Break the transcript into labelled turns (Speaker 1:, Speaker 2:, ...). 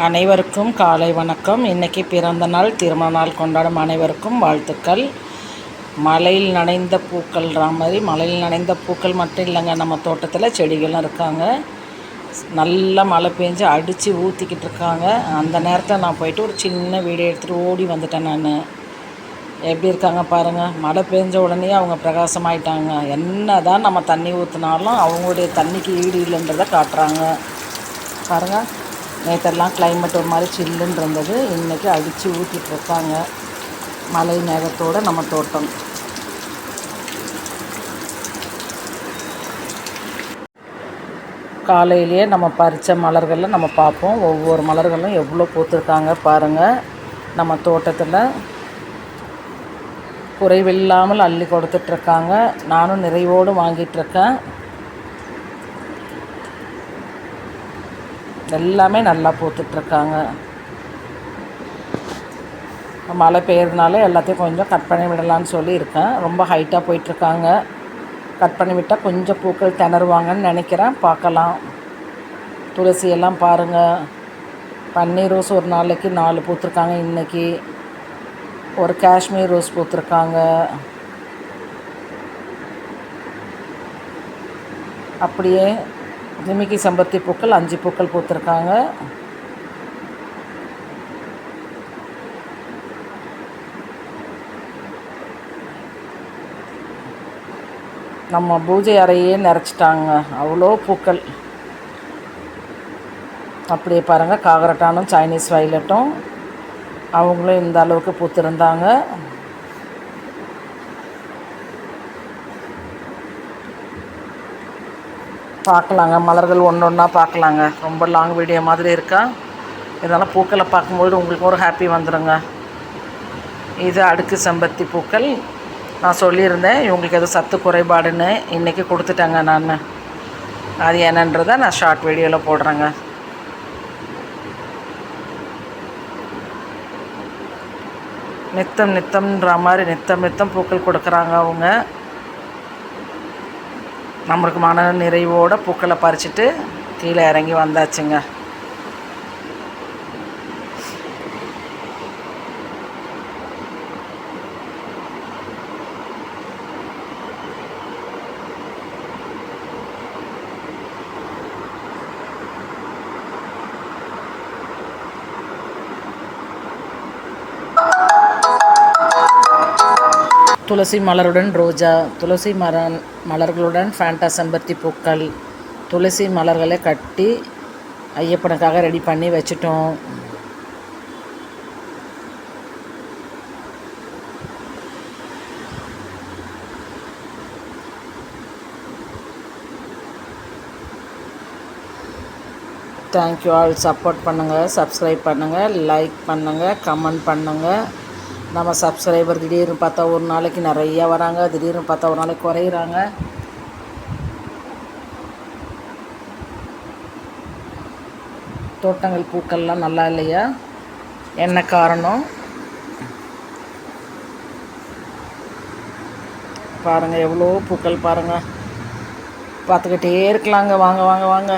Speaker 1: அனைவருக்கும் காலை வணக்கம். இன்றைக்கி பிறந்த நாள், திருமண நாள் கொண்டாடும் அனைவருக்கும் வாழ்த்துக்கள். மழையில் நனைந்த பூக்கள்ன்ற மாதிரி மழையில் நனைந்த பூக்கள் மட்டும் இல்லைங்க, நம்ம தோட்டத்தில் செடிகளும் இருக்காங்க. நல்லா மழை பெஞ்சு அடித்து ஊற்றிக்கிட்டு இருக்காங்க. அந்த நேரத்தில் நான் போயிட்டு ஒரு சின்ன வீடியோ எடுத்துகிட்டு ஓடி வந்துட்டேன். நான் எப்படி இருக்காங்க பாருங்கள். மழை பெஞ்ச உடனே அவங்க பிரகாசமாயிட்டாங்க. என்ன தான் நம்ம தண்ணி ஊற்றினாலும் அவங்களுடைய தண்ணிக்கு ஈடு இல்லைன்றதை காட்டுறாங்க பாருங்கள். நேற்றெல்லாம் கிளைமேட் ஒரு மாதிரி சில்லுன்னு இருந்தது. இன்றைக்கி அடித்து ஊற்றிட்டுருக்காங்க மழை மேகத்தோடு நம்ம தோட்டம். காலையிலேயே நம்ம பறித்த மலர்களில் நம்ம பார்ப்போம். ஒவ்வொரு மலர்களும் எவ்வளோ பூத்துருக்காங்க பாருங்கள். நம்ம தோட்டத்தில் குறைவில்லாமல் அள்ளி கொடுத்துட்ருக்காங்க. நானும் நிறைவோடு வாங்கிட்டுருக்கேன். எல்லாமே நல்லா பூத்துட்ருக்காங்க. மழை பெய்யறதுனால எல்லாத்தையும் கொஞ்சம் கட் பண்ணி விடலான்னு சொல்லியிருக்கேன். ரொம்ப ஹைட்டாக போயிட்டுருக்காங்க. கட் பண்ணி விட்டால் கொஞ்சம் பூக்கள் திணறுவாங்கன்னு நினைக்கிறேன். பார்க்கலாம். துளசியெல்லாம் பாருங்கள். பன்னீர் ரோஸ் ஒரு நாளைக்கு 4 பூத்துருக்காங்க. இன்றைக்கி ஒரு காஷ்மீர் ரோஸ் பூத்துருக்காங்க. அப்படியே ஜிமிக்கி செம்பருத்தி பூக்கள் 5 பூக்கள் பூத்துருக்காங்க. நம்ம பூஜை அறையே நிறைச்சிட்டாங்க, அவ்வளோ பூக்கள். அப்படியே பாருங்கள், காகரட்டானும் சைனீஸ் வைலட்டும் அவங்களும் இந்த அளவுக்கு பூத்துருந்தாங்க. பார்க்கலாங்க, மலர்கள் ஒன்று ஒன்றா பார்க்கலாங்க. ரொம்ப லாங் வீடியோ மாதிரி இருக்கா, இதனால் பூக்களை பார்க்கும்போது உங்களுக்கு ஒரு ஹாப்பி வந்துடுங்க. இது அடுக்கு செம்பருத்தி பூக்கள். நான் சொல்லியிருந்தேன் இவங்களுக்கு எதுவும் சத்து குறைபாடுன்னு, இன்றைக்கி கொடுத்துட்டேங்க நான். அது என்னன்றதை நான் ஷார்ட் வீடியோவில் போடுறேங்க. நித்தம்ன்ற மாதிரி நித்தம் பூக்கள் கொடுக்குறாங்க அவங்க. நம்மளுக்கு மன நிறைவோடு பூக்களை பறிச்சுட்டு கீழே இறங்கி வந்தாச்சுங்க. துளசி மலருடன் ரோஜா, துளசி மலர்களுடன் ஃபேண்டா செம்பருத்தி பூக்கள், துளசி மலர்களை கட்டி ஐயப்பனுக்காக ரெடி பண்ணி வச்சுட்டோம். Thank you all. சப்போர்ட் பண்ணுங்கள், சப்ஸ்கிரைப் பண்ணுங்கள், லைக் பண்ணுங்கள், கமெண்ட் பண்ணுங்கள். நம்ம சப்ஸ்கிரைபர் திடீர்னு பார்த்தா ஒரு நாளைக்கு நிறையா வராங்க, திடீர்னு பார்த்தா ஒரு நாளைக்கு குறையிறாங்க. தோட்டங்கள் பூக்கள்லாம் நல்லா இல்லையா? என்ன காரணம் பாருங்கள். எவ்வளோ பூக்கள் பாருங்கள். பார்த்துக்கிட்டே இருக்கலாங்க. வாங்க வாங்க வாங்க.